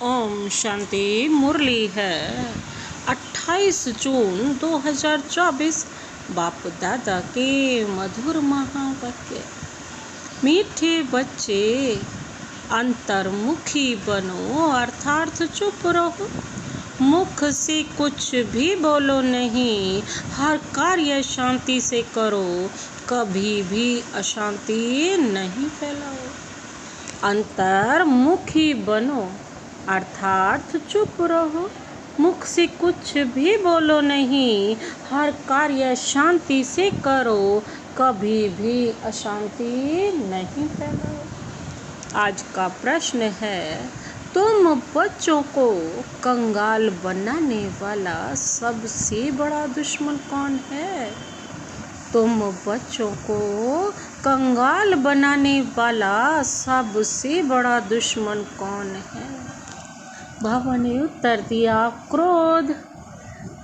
ओम शांति। मुरली है 28 जून 2024। बाप दादा के मधुर महावाक्य। मीठे बच्चे अंतर्मुखी बनो अर्थात चुप रहो। मुख से कुछ भी बोलो नहीं, हर कार्य शांति से करो, कभी भी अशांति नहीं फैलाओ। अंतर्मुखी बनो अर्थात चुप रहो। मुख से कुछ भी बोलो नहीं, हर कार्य शांति से करो, कभी भी अशांति नहीं फैलाओ। आज का प्रश्न है, तुम बच्चों को कंगाल बनाने वाला सबसे बड़ा दुश्मन कौन है? तुम बच्चों को कंगाल बनाने वाला सबसे बड़ा दुश्मन कौन है? बाबा ने उत्तर दिया, क्रोध।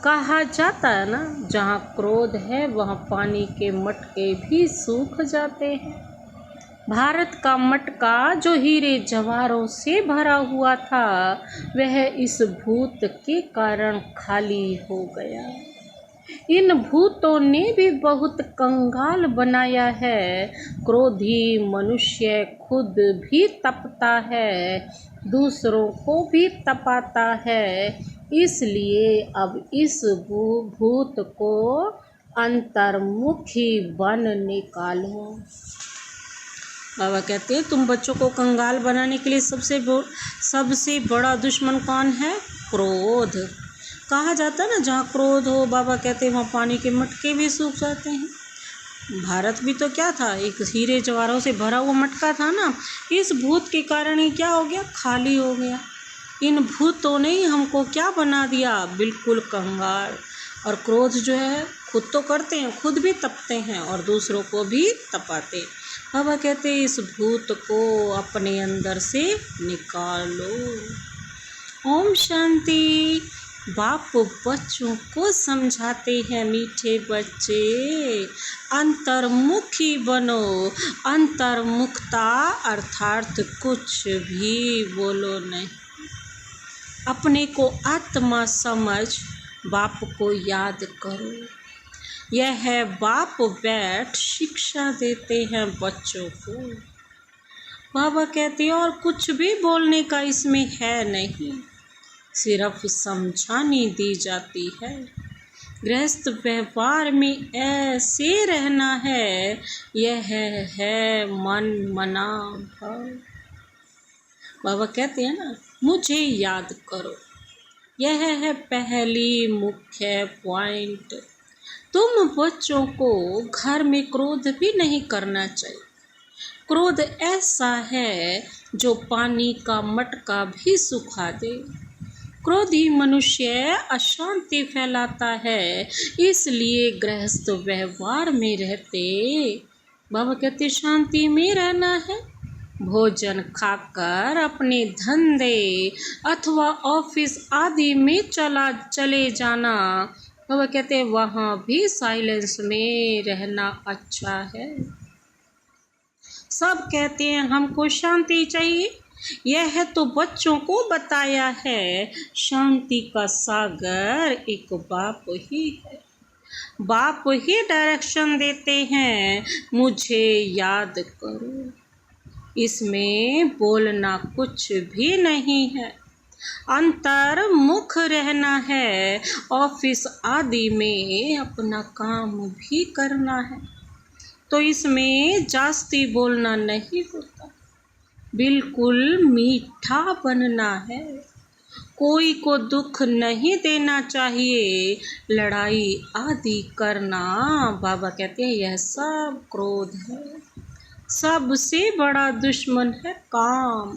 कहा जाता है ना, जहाँ क्रोध है वहाँ पानी के मटके भी सूख जाते हैं। भारत का मटका जो हीरे जवाहरों से भरा हुआ था, वह इस भूत के कारण खाली हो गया। इन भूतों ने भी बहुत कंगाल बनाया है। क्रोधी मनुष्य खुद भी तपता है, दूसरों को भी तपाता है। इसलिए अब इस भूत को अंतर्मुखी बन निकालो। बाबा कहते हैं, तुम बच्चों को कंगाल बनाने के लिए सबसे बड़ा दुश्मन कौन है? क्रोध। कहा जाता है ना, जहाँ क्रोध हो, बाबा कहते हैं वहाँ पानी के मटके भी सूख जाते हैं। भारत भी तो क्या था, एक हीरे जवाहरों से भरा हुआ मटका था ना। इस भूत के कारण ही क्या हो गया, खाली हो गया। इन भूतों ने ही हमको क्या बना दिया, बिल्कुल कंगाल। और क्रोध जो है, खुद तो करते हैं, खुद भी तपते हैं और दूसरों को भी तपाते। बाबा कहते हैं, इस भूत को अपने अंदर से निकालो। ओम शांति। बाप बच्चों को समझाते हैं, मीठे बच्चे अंतर्मुखी बनो। अंतर्मुखता अर्थात कुछ भी बोलो नहीं। अपने को आत्मा समझ बाप को याद करो। यह है बाप बैठ शिक्षा देते हैं बच्चों को। बाबा कहते हैं, और कुछ भी बोलने का इसमें है नहीं, सिर्फ समझानी दी जाती है। गृहस्थ व्यवहार में ऐसे रहना है, यह है मन मना भाव। बाबा कहते हैं ना, मुझे याद करो। यह है पहली मुख्य पॉइंट। तुम बच्चों को घर में क्रोध भी नहीं करना चाहिए। क्रोध ऐसा है जो पानी का मटका भी सुखा दे। क्रोधी मनुष्य अशांति फैलाता है, इसलिए गृहस्थ व्यवहार में रहते बाबा कहते शांति में रहना है। भोजन खाकर अपने धंधे अथवा ऑफिस आदि में चले जाना, बाबा कहते वहाँ भी साइलेंस में रहना अच्छा है। सब कहते हैं हमको शांति चाहिए। यह तो बच्चों को बताया है, शांति का सागर एक बाप ही है। बाप ही डायरेक्शन देते हैं, मुझे याद करो। इसमें बोलना कुछ भी नहीं है, अंतर्मुख रहना है। ऑफिस आदि में अपना काम भी करना है, तो इसमें जास्ती बोलना नहीं होता। बिल्कुल मीठा बनना है, कोई को दुख नहीं देना चाहिए। लड़ाई आदि करना, बाबा कहते हैं यह सब क्रोध है। सबसे बड़ा दुश्मन है काम,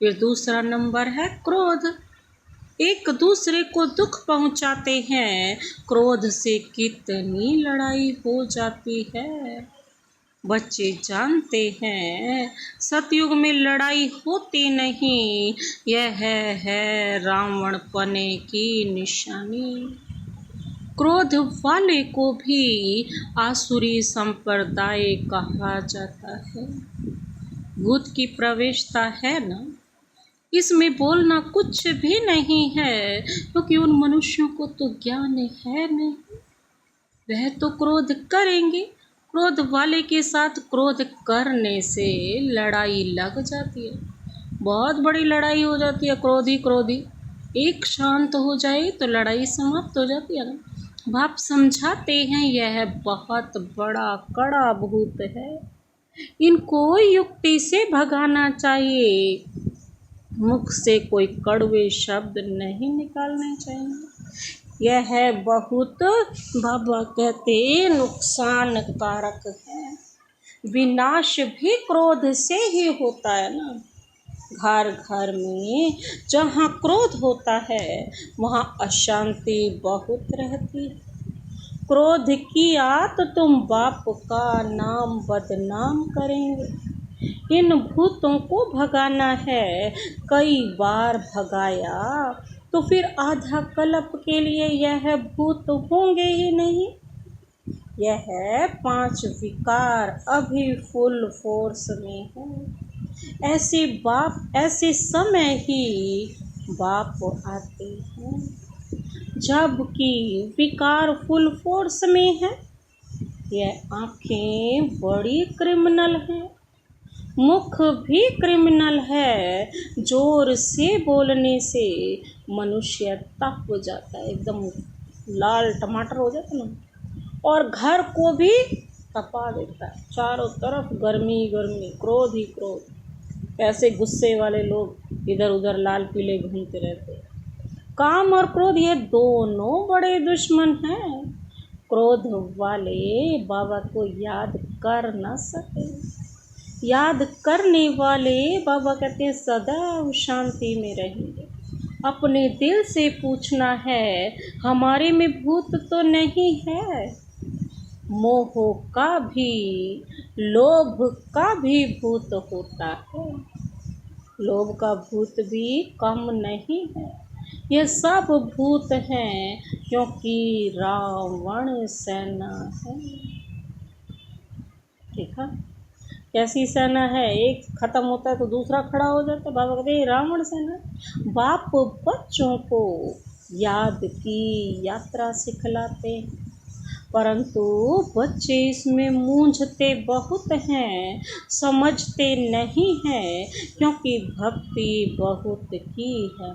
फिर दूसरा नंबर है क्रोध। एक दूसरे को दुख पहुंचाते हैं, क्रोध से कितनी लड़ाई हो जाती है। बच्चे जानते हैं सतयुग में लड़ाई होती नहीं, यह है रावण पने की निशानी। क्रोध वाले को भी आसुरी संप्रदाय कहा जाता है। भूत की प्रवेशता है ना, इसमें बोलना कुछ भी नहीं है, क्योंकि उन मनुष्यों को तो ज्ञान है नहीं। वह तो क्रोध करेंगे, क्रोध वाले के साथ क्रोध करने से लड़ाई लग जाती है, बहुत बड़ी लड़ाई हो जाती है। क्रोधी क्रोधी एक शांत हो जाए तो लड़ाई समाप्त हो जाती है ना। बाप समझाते हैं यह बहुत बड़ा कड़ा भूत है, इनको युक्ति से भगाना चाहिए, मुख से कोई कड़वे शब्द नहीं निकालने चाहिए। यह है बहुत, बाबा कहते, नुकसान कारक है। विनाश भी क्रोध से ही होता है ना। घर घर में जहाँ क्रोध होता है वहाँ अशांति बहुत रहती है। क्रोध किया तो तुम बाप का नाम बदनाम करेंगे। इन भूतों को भगाना है, कई बार भगाया तो फिर आधा कल्प के लिए यह भूत होंगे ही नहीं। यह 5 विकार अभी फुल फोर्स में है। ऐसे समय ही बाप आते हैं जबकि विकार फुल फोर्स में है। यह आंखें बड़ी क्रिमिनल हैं, मुख भी क्रिमिनल है। जोर से बोलने से मनुष्य तप हो जाता है, एकदम लाल टमाटर हो जाता है ना, और घर को भी तपा देता है। चारों तरफ गर्मी गर्मी, क्रोध ही क्रोध। ऐसे गुस्से वाले लोग इधर उधर लाल पीले घूमते रहते हैं। काम और क्रोध ये दोनों बड़े दुश्मन हैं। क्रोध वाले बाबा को याद कर न सके। याद करने वाले बाबा कहते हैं सदैव शांति में रहेंगे। अपने दिल से पूछना है, हमारे में भूत तो नहीं है। मोह का भी, लोभ का भी भूत होता है। लोभ का भूत भी कम नहीं है। ये सब भूत हैं क्योंकि रावण सेना है। ठीक है, कैसी सेना है, एक खत्म होता है तो दूसरा खड़ा हो जाता है। बाबा कहते हैं रावण सेना। बाप बच्चों को याद की यात्रा सिखलाते, परंतु बच्चे इसमें मूंझते बहुत हैं, समझते नहीं हैं, क्योंकि भक्ति बहुत की है।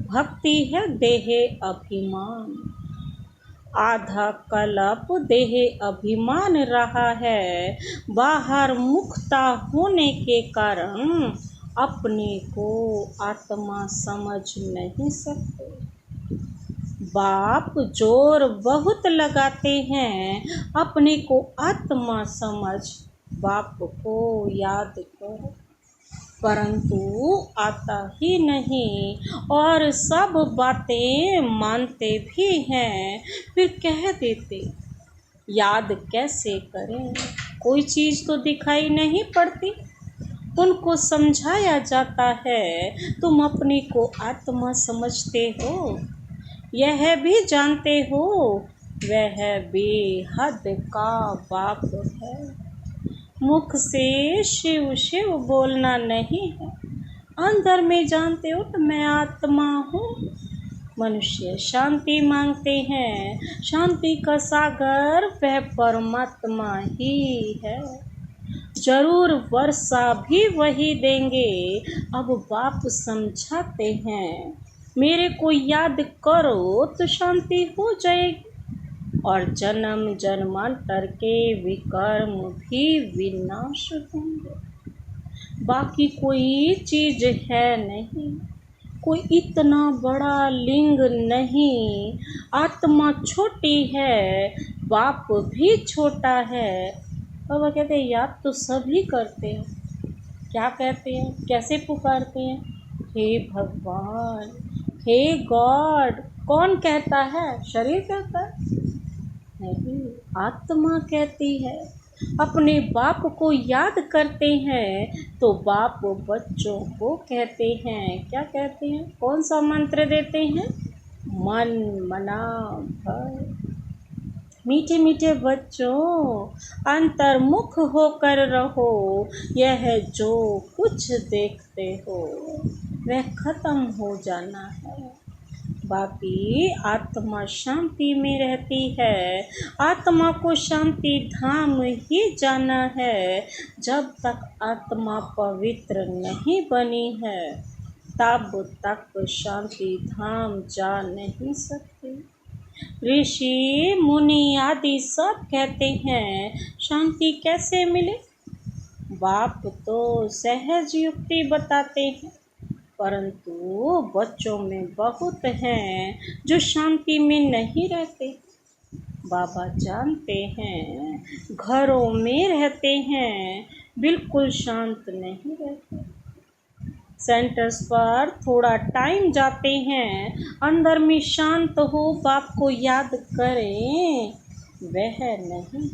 भक्ति है देह अभिमान। आधा कल्प देह अभिमान रहा है, बाहर मुक्ता होने के कारण अपने को आत्मा समझ नहीं सकते। बाप जोर बहुत लगाते हैं, अपने को आत्मा समझ, बाप को याद करो, परंतु आता ही नहीं और सब बातें मानते भी हैं, फिर कह देते याद कैसे करें, कोई चीज़ तो दिखाई नहीं पड़ती। उनको समझाया जाता है, तुम अपने को आत्मा समझते हो, यह भी जानते हो वह बेहद का बाप है। मुख से शिव शिव बोलना नहीं है, अंदर में जानते हो तो मैं आत्मा हूँ। मनुष्य शांति मांगते हैं, शांति का सागर वह परमात्मा ही है। जरूर वर्षा भी वही देंगे। अब बाप समझाते हैं, मेरे को याद करो तो शांति हो जाएगी, और जन्म जन्मांतर के विकर्म भी विनाश होंगे। बाकी कोई चीज है नहीं, कोई इतना बड़ा लिंग नहीं। आत्मा छोटी है, बाप भी छोटा है। बाबा कहते हैं याद तो सभी करते हैं। क्या कहते हैं, कैसे पुकारते हैं, हे भगवान, हे गॉड। कौन कहता है, शरीर कहता है नहीं, आत्मा कहती है। अपने बाप को याद करते हैं तो बाप बच्चों को कहते हैं, क्या कहते हैं, कौन सा मंत्र देते हैं, मन मना भय। मीठे मीठे बच्चों, अंतर्मुख होकर रहो। यह जो कुछ देखते हो वह खत्म हो जाना है। बाकी आत्मा शांति में रहती है। आत्मा को शांति धाम ही जाना है। जब तक आत्मा पवित्र नहीं बनी है तब तक शांति धाम जा नहीं सकती। ऋषि मुनि आदि सब कहते हैं शांति कैसे मिले। बाप तो सहज युक्ति बताते हैं, परंतु बच्चों में बहुत हैं जो शांति में नहीं रहते। बाबा जानते हैं घरों में रहते हैं, बिल्कुल शांत नहीं रहते। सेंटर्स पर थोड़ा टाइम जाते हैं, अंदर में शांत हो बाप को याद करें, वह नहीं।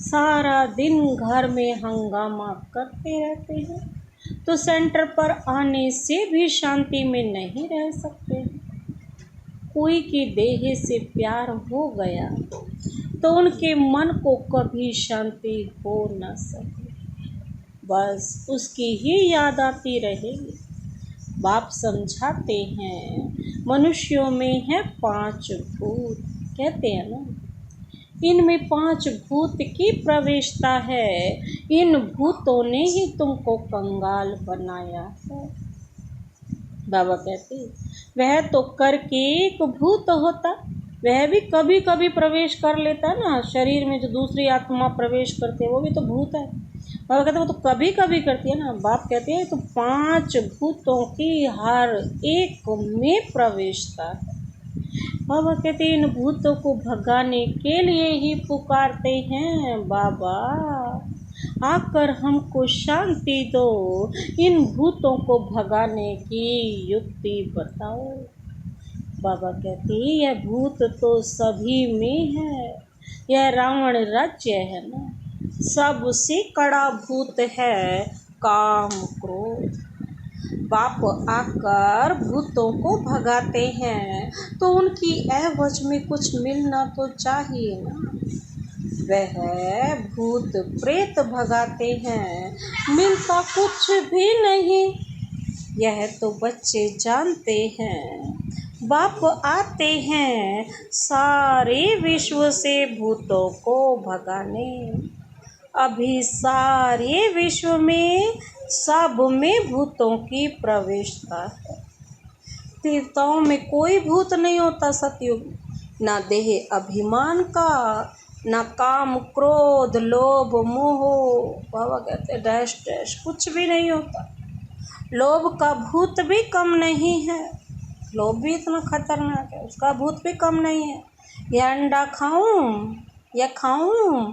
सारा दिन घर में हंगामा करते रहते हैं तो सेंटर पर आने से भी शांति में नहीं रह सकते। कोई की देह से प्यार हो गया तो उनके मन को कभी शांति हो न सके, बस उसकी ही याद आती रहेगी। बाप समझाते हैं मनुष्यों में है 5 भूत, कहते हैं ना, इनमें 5 भूत की प्रवेशता है। इन भूतों ने ही तुमको कंगाल बनाया है। बाबा कहते वह तो करके एक भूत होता, वह भी कभी कभी प्रवेश कर लेता ना। शरीर में जो दूसरी आत्मा प्रवेश करते हैं वो भी तो भूत है। बाबा कहते वो तो कभी कभी करती है ना। बाप कहते हैं तो 5 भूतों की हर एक में प्रवेशता है। बाबा कहते हैं इन भूतों को भगाने के लिए ही पुकारते हैं, बाबा आकर हमको शांति दो, इन भूतों को भगाने की युक्ति बताओ। बाबा कहते हैं यह भूत तो सभी में है, यह रावण राज्य है ना। सबसे कड़ा भूत है काम क्रोध। बाप आकर भूतों को भगाते हैं तो उनकी एवज में कुछ मिलना तो चाहिए ना। वह भूत प्रेत भगाते हैं, मिलता कुछ भी नहीं। यह तो बच्चे जानते हैं। बाप आते हैं सारे विश्व से भूतों को भगाने। अभी सारे विश्व में सब में भूतों की प्रवेशता है। तीर्थों में कोई भूत नहीं होता सतयुग, ना देह अभिमान का, ना काम क्रोध लोभ मोह। बाबा कहते डैश डैश कुछ भी नहीं होता। लोभ का भूत भी कम नहीं है, लोभ भी इतना खतरनाक है, उसका भूत भी कम नहीं है। यह अंडा खाऊं या खाऊं,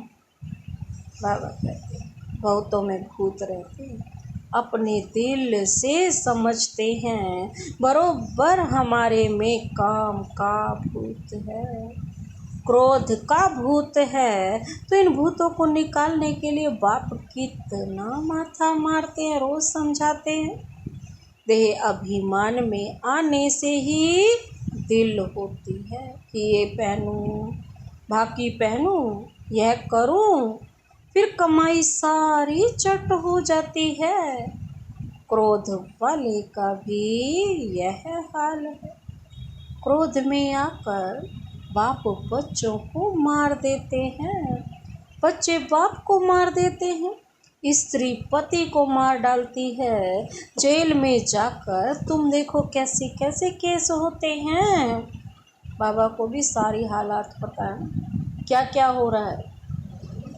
बाबा कहते बहुतों में भूत रहते हैं। अपने दिल से समझते हैं बरोबर हमारे में काम का भूत है, क्रोध का भूत है। तो इन भूतों को निकालने के लिए बाप कितना माथा मारते हैं, रोज समझाते हैं। देह अभिमान में आने से ही दिल होती है कि ये पहनूं बाकी पहनूं, यह करूं, फिर कमाई सारी चट हो जाती है। क्रोध वाले का भी यह हाल है। क्रोध में आकर बाप बच्चों को मार देते हैं, बच्चे बाप को मार देते हैं, स्त्री पति को मार डालती है। जेल में जाकर तुम देखो कैसे कैसे केस होते हैं। बाबा को भी सारी हालात पता है क्या क्या हो रहा है।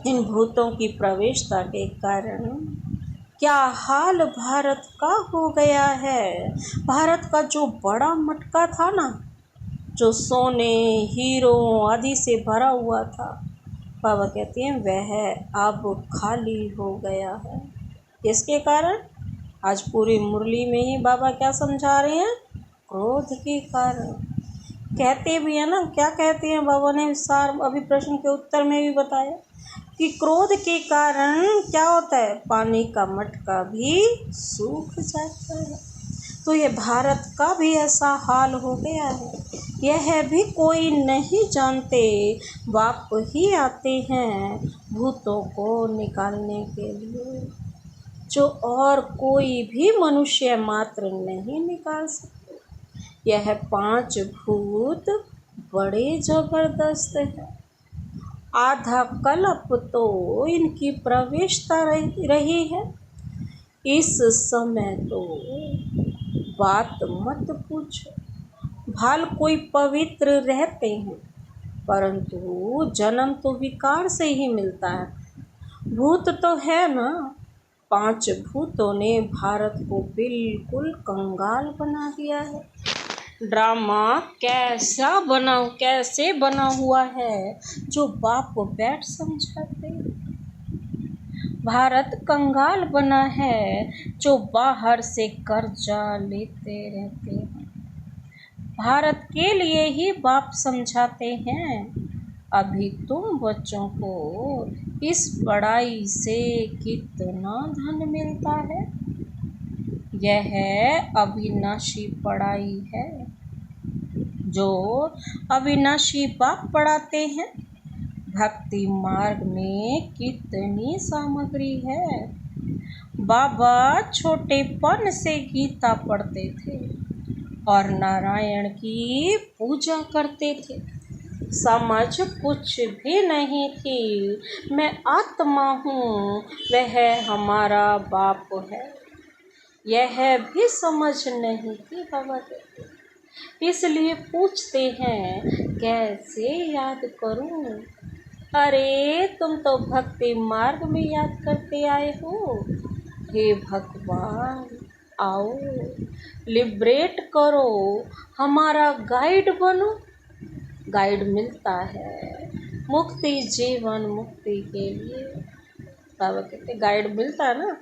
इन भूतों की प्रवेशता के कारण क्या हाल भारत का हो गया है। भारत का जो बड़ा मटका था ना, जो सोने हीरो आदि से भरा हुआ था, बाबा कहते हैं वह अब खाली हो गया है। किसके कारण? आज पूरी मुरली में ही बाबा क्या समझा रहे हैं? क्रोध के कारण। कहते भी है ना, क्या कहते हैं बाबा ने सार अभी प्रश्न के उत्तर में भी बताया कि क्रोध के कारण क्या होता है, पानी का मटका भी सूख जाता है। तो ये भारत का भी ऐसा हाल हो गया है। यह भी कोई नहीं जानते, बाप ही आते हैं भूतों को निकालने के लिए, जो और कोई भी मनुष्य मात्र नहीं निकाल सकते। यह 5 भूत बड़े जबरदस्त हैं। आधा कल्प तो इनकी प्रवेशता रही है। इस समय तो बात मत पूछो। भाल कोई पवित्र रहते हैं, परंतु जन्म तो विकार से ही मिलता है। भूत तो है ना। 5 भूतों ने भारत को बिल्कुल कंगाल बना दिया है। ड्रामा कैसे बना हुआ है, जो बाप बैठ समझाते। भारत कंगाल बना है, जो बाहर से कर्जा लेते रहते हैं। भारत के लिए ही बाप समझाते हैं। अभी तुम बच्चों को इस पढ़ाई से कितना धन मिलता है। यह अविनाशी पढ़ाई है, जो अविनाशी बाप पढ़ाते हैं। भक्ति मार्ग में कितनी सामग्री है। बाबा छोटेपन से गीता पढ़ते थे और नारायण की पूजा करते थे। समझ कुछ भी नहीं थी। मैं आत्मा हूँ, वह हमारा बाप है। यह भी समझ नहीं थी बाबा कहते। इसलिए पूछते हैं कैसे याद करूं। अरे तुम तो भक्ति मार्ग में याद करते आए हो। हे भगवान, आओ लिबरेट करो, हमारा गाइड बनो। गाइड मिलता है मुक्ति, जीवन मुक्ति के लिए। बाबा कहते गाइड मिलता है ना,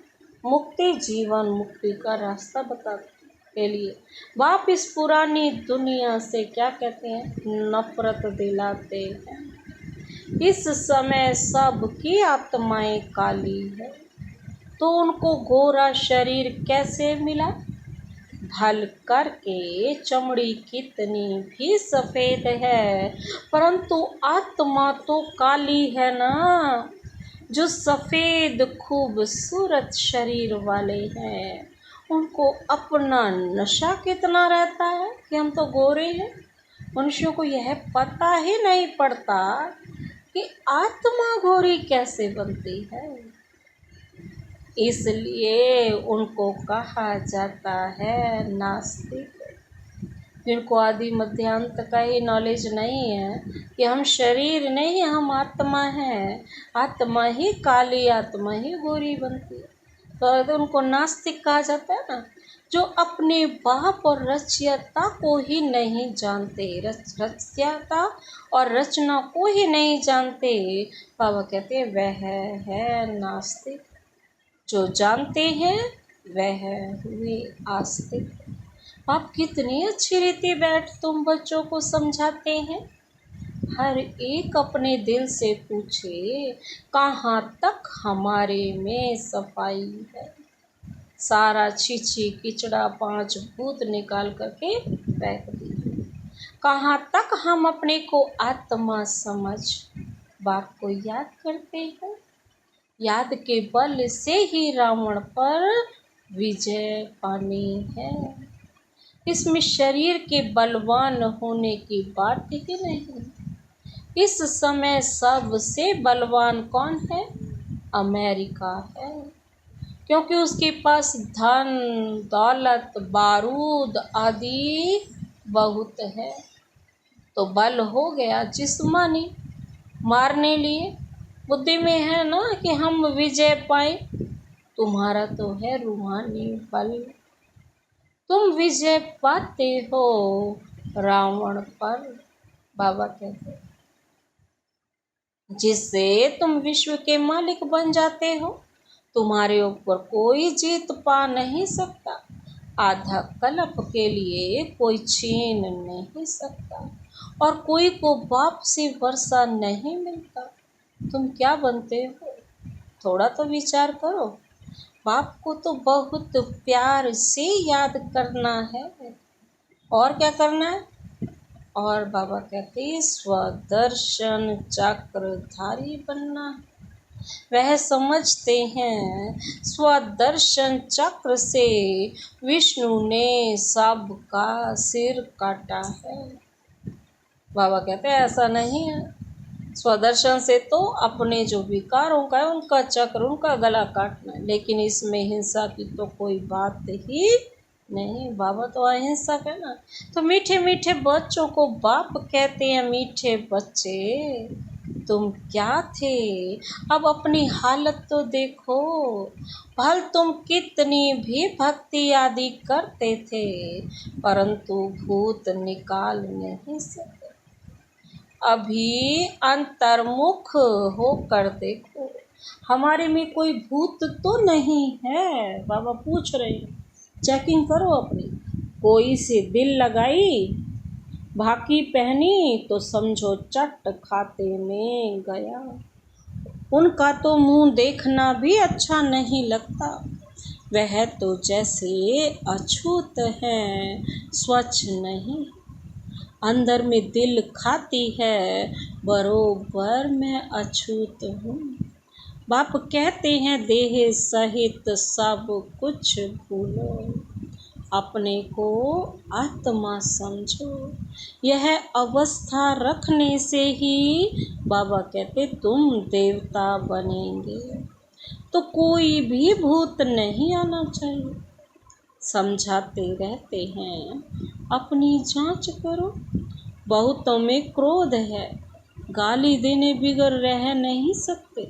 मुक्ति जीवन मुक्ति का रास्ता बताते के लिए। बाप इस पुरानी दुनिया से क्या कहते हैं, नफरत दिलाते हैं। इस समय सबकी आत्माएं काली है, तो उनको गोरा शरीर कैसे मिला। भल करके चमड़ी कितनी भी सफ़ेद है, परंतु आत्मा तो काली है ना। जो सफ़ेद खूबसूरत शरीर वाले हैं, उनको अपना नशा कितना रहता है कि हम तो गोरे हैं। मनुष्यों को यह पता ही नहीं पड़ता कि आत्मा गोरी कैसे बनती है। इसलिए उनको कहा जाता है नास्तिक, जिनको आदि मध्यांत का ही नॉलेज नहीं है कि हम शरीर नहीं, हम आत्मा हैं। आत्मा ही काली, आत्मा ही गोरी बनती है, तो उनको नास्तिक कहा जाता है ना। जो अपने बाप और रचयिता को ही नहीं जानते, रचयिता और रचना को ही नहीं जानते, बाबा कहते हैं वह है नास्तिक। जो जानते हैं वह हुए आस्तिक। आप कितनी अच्छी रीति बैठ तुम बच्चों को समझाते हैं। हर एक अपने दिल से पूछे कहाँ तक हमारे में सफाई है। सारा छीछी किचड़ा 5 भूत निकाल करके फेंक दिए। कहाँ तक हम अपने को आत्मा समझ बाप को याद करते हैं। याद के बल से ही रावण पर विजय पानी है। इसमें शरीर के बलवान होने की बात ही नहीं। इस समय सबसे बलवान कौन है? अमेरिका है, क्योंकि उसके पास धन दौलत बारूद आदि बहुत है। तो बल हो गया जिस्मानी, मारने लिए। बुद्धि में है ना कि हम विजय पाए। तुम्हारा तो है रूहानी बल, तुम विजय पाते हो रावण पर। बाबा कहते हैं जिससे तुम विश्व के मालिक बन जाते हो, तुम्हारे ऊपर कोई जीत पा नहीं सकता। आधा कल्प के लिए कोई छीन नहीं सकता, और कोई को बाप से वर्षा नहीं मिलता। तुम क्या बनते हो, थोड़ा तो विचार करो। बाप को तो बहुत प्यार से याद करना है। और क्या करना है? और बाबा कहते हैं स्वदर्शन चक्रधारी बनना। वह समझते हैं स्वदर्शन चक्र से विष्णु ने सबका सिर काटा है। बाबा कहते हैं ऐसा नहीं है, स्वदर्शन से तो अपने जो विकारों का है उनका चक्र, उनका गला काटना है, लेकिन इसमें हिंसा की तो कोई बात ही नहीं। बाबा तो अहिंसक है ना। तो मीठे मीठे बच्चों को बाप कहते हैं मीठे बच्चे तुम क्या थे, अब अपनी हालत तो देखो। भल तुम कितनी भी भक्ति आदि करते थे, परंतु भूत निकाल नहीं सके। अभी अंतर्मुख होकर देखो, हमारे में कोई भूत तो नहीं है। बाबा पूछ रहे हैं, चेकिंग करो अपनी। कोई सी दिल लगाई, भाकी पहनी तो समझो चट खाते में गया। उनका तो मुंह देखना भी अच्छा नहीं लगता, वह तो जैसे अछूत हैं, स्वच्छ नहीं। अंदर में दिल खाती है, बरोबर मैं अछूत हूँ। बाप कहते हैं देह सहित सब कुछ भूलो, अपने को आत्मा समझो। यह अवस्था रखने से ही बाबा कहते तुम देवता बनेंगे। तो कोई भी भूत नहीं आना चाहिए। समझाते रहते हैं अपनी जांच करो। बहुतों में क्रोध है, गाली देने बिगर रह नहीं सकते,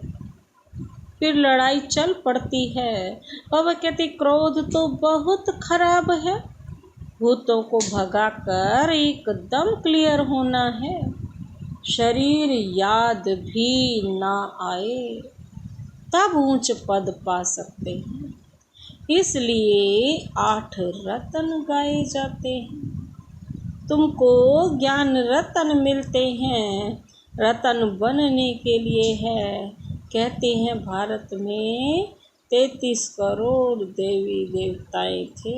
फिर लड़ाई चल पड़ती है। बाबा कहते क्रोध तो बहुत खराब है, भूतों को भगाकर एकदम क्लियर होना है। शरीर याद भी ना आए तब ऊंच पद पा सकते हैं। इसलिए 8 रत्न गाए जाते हैं। तुमको ज्ञान रत्न मिलते हैं, रत्न बनने के लिए है। कहते हैं भारत में 33 करोड़ देवी देवताएं थे,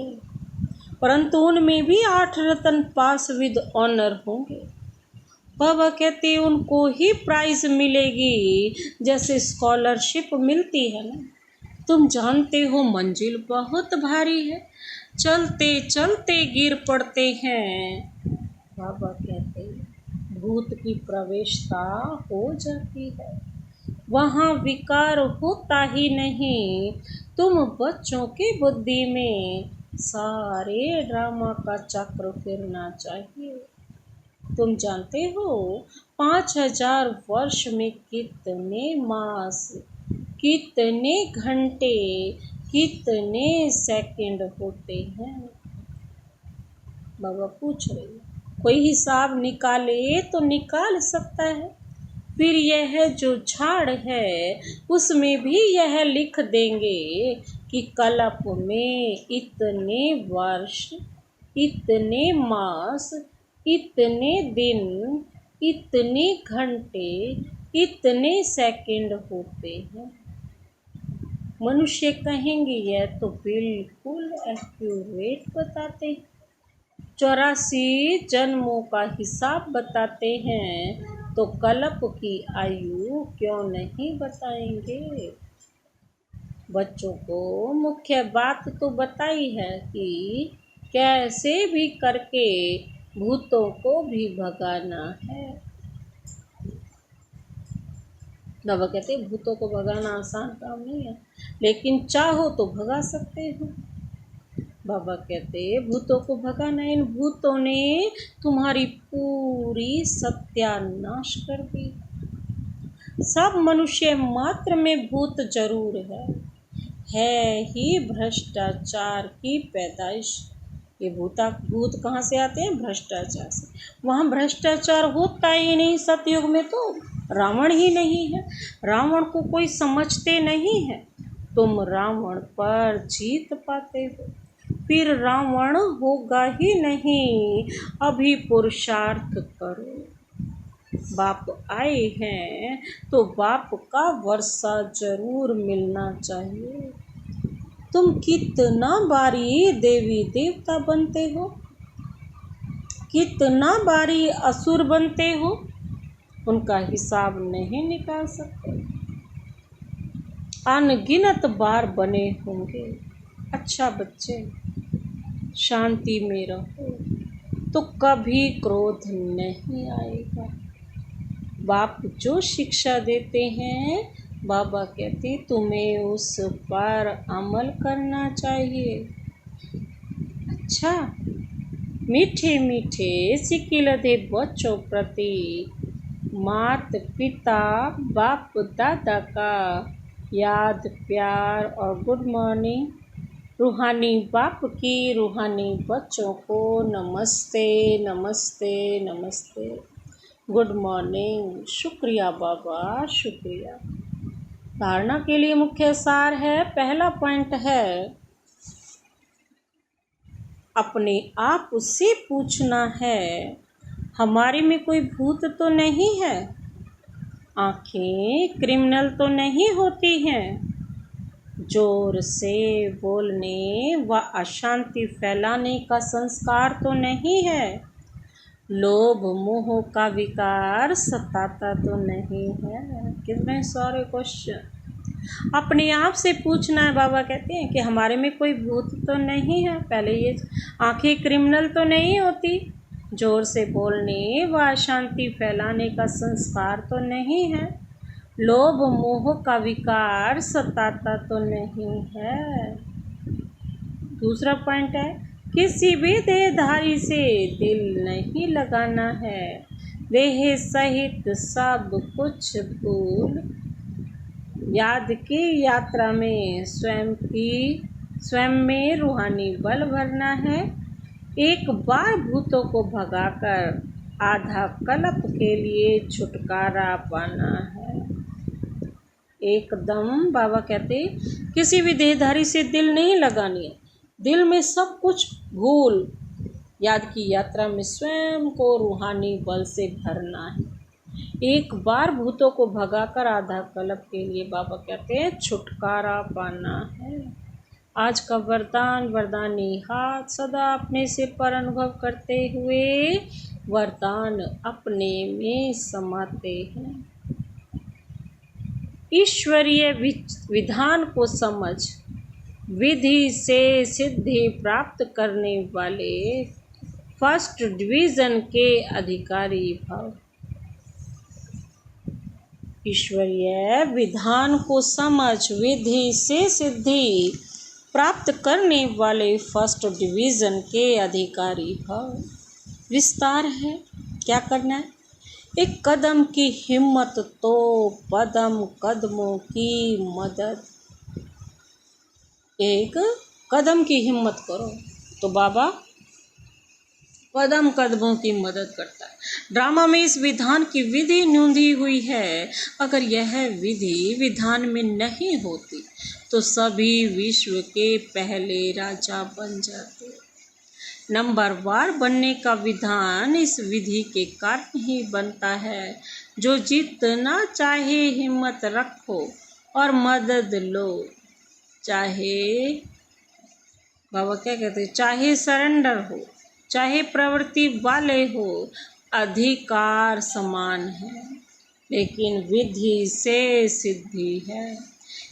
परंतु उनमें भी 8 रत्न पास विद ऑनर होंगे। बाबा कहते उनको ही प्राइज मिलेगी जैसे स्कॉलरशिप मिलती है ना। तुम जानते हो मंजिल बहुत भारी है, चलते चलते गिर पड़ते हैं। बाबा कहते भूत की प्रवेशता हो जाती है, वहाँ विकार होता ही नहीं। तुम बच्चों की बुद्धि में सारे ड्रामा का चक्र फिरना चाहिए। तुम जानते हो 5000 वर्ष में कितने मास, कितने घंटे, कितने सेकंड होते हैं। बाबा पूछ रहे कोई हिसाब निकाले तो निकाल सकता है। फिर यह जो झाड़ है उसमें भी यह लिख देंगे कि कल्प में इतने वर्ष, इतने मास, इतने दिन, इतने घंटे, इतने सेकंड होते हैं। मनुष्य कहेंगे यह तो बिल्कुल एक्यूरेट बताते हैं, 84 जन्मों का हिसाब बताते हैं, तो कल्प की आयु क्यों नहीं बताएंगे। बच्चों को मुख्य बात तो बताई है कि कैसे भी करके भूतों को भी भगाना है। बाबा कहते भूतों को भगाना आसान काम नहीं है, लेकिन चाहो तो भगा सकते हो। बाबा कहते भूतों को भगाना, इन भूतों ने तुम्हारी पूरी सत्यानाश कर दी। सब मनुष्य मात्र में भूत जरूर है ही भ्रष्टाचार की पैदाइश। ये भूत कहाँ से आते हैं? भ्रष्टाचार से। वहाँ भ्रष्टाचार होता ही नहीं। सतयुग में तो रावण ही नहीं है, रावण को कोई समझते नहीं है। तुम रावण पर जीत पाते हो, फिर रावण होगा ही नहीं। अभी पुरुषार्थ करो। बाप आए हैं तो बाप का वर्षा जरूर मिलना चाहिए। तुम कितना बारी देवी देवता बनते हो, कितना बारी असुर बनते हो, उनका हिसाब नहीं निकाल सकते। अनगिनत बार बने होंगे। अच्छा बच्चे, शांति में रहो तो कभी क्रोध नहीं आएगा। बाप जो शिक्षा देते हैं, बाबा कहते तुम्हें उस पर अमल करना चाहिए। अच्छा, मीठे मीठे सिकिलधे बच्चों प्रति मात पिता बाप दादा का याद प्यार और गुड मॉर्निंग। रूहानी बाप की रूहानी बच्चों को नमस्ते नमस्ते नमस्ते, गुड मॉर्निंग। शुक्रिया बाबा, शुक्रिया। धारणा के लिए मुख्य सार है, पहला पॉइंट है अपने आप से पूछना है, हमारे में कोई भूत तो नहीं है, आंखें क्रिमिनल तो नहीं होती हैं, जोर से बोलने व अशांति फैलाने का संस्कार तो नहीं है, लोभ मोह का विकार सताता तो नहीं है। कितने सारे क्वेश्चन अपने आप से पूछना है। बाबा कहते हैं कि हमारे में कोई भूत तो नहीं है, पहले ये आंखें क्रिमिनल तो नहीं होती, जोर से बोलने व अशांति फैलाने का संस्कार तो नहीं है, लोभ मोह का विकार सताता तो नहीं है। दूसरा पॉइंट है, किसी भी देहधारी से दिल नहीं लगाना है, देह सहित सब कुछ भूल याद की यात्रा में स्वयं में रूहानी बल भरना है, एक बार भूतों को भगाकर आधा कल्प के लिए छुटकारा पाना है। एकदम बाबा कहते किसी भी देहधारी से दिल नहीं लगानी है, दिल में सब कुछ भूल याद की यात्रा में स्वयं को रूहानी बल से भरना है, एक बार भूतों को भगाकर आधा कल्प के लिए बाबा कहते हैं छुटकारा पाना है। आज का वरदान, वरदानी हाथ सदा अपने सिर पर अनुभव करते हुए वरदान अपने में समाते हैं। ईश्वरीय विधान को समझ विधि से सिद्धि प्राप्त करने वाले फर्स्ट डिवीजन के अधिकारी भव। ईश्वरीय विधान को समझ विधि से सिद्धि प्राप्त करने वाले फर्स्ट डिवीजन के अधिकारी भव। विस्तार है, क्या करना है, एक कदम की हिम्मत तो पदम कदमों की मदद। एक कदम की हिम्मत करो तो बाबा कदम कदमों की मदद करता है। ड्रामा में इस विधान की विधि नूंधी हुई है, अगर यह विधि विधान में नहीं होती तो सभी विश्व के पहले राजा बन जाते। नंबरवार बनने का विधान इस विधि के कारण ही बनता है, जो जितना चाहे हिम्मत रखो और मदद लो, चाहे बाबा क्या कहते हैं, चाहे सरेंडर हो चाहे प्रवृत्ति वाले हो, अधिकार समान है, लेकिन विधि से सिद्धि है।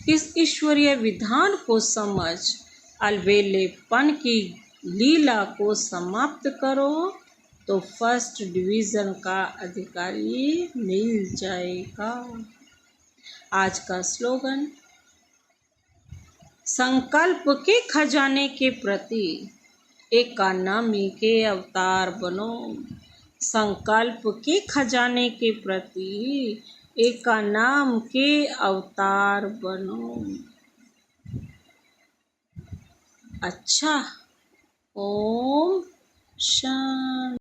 इस ईश्वरीय विधान को समझ अलबेलेपन की लीला को समाप्त करो तो फर्स्ट डिवीजन का अधिकारी मिल जाएगा। आज का स्लोगन, संकल्प के खजाने के प्रति एकानामी के अवतार बनो। संकल्प के खजाने के प्रति एकानाम के अवतार बनो। अच्छा, ओम शांति।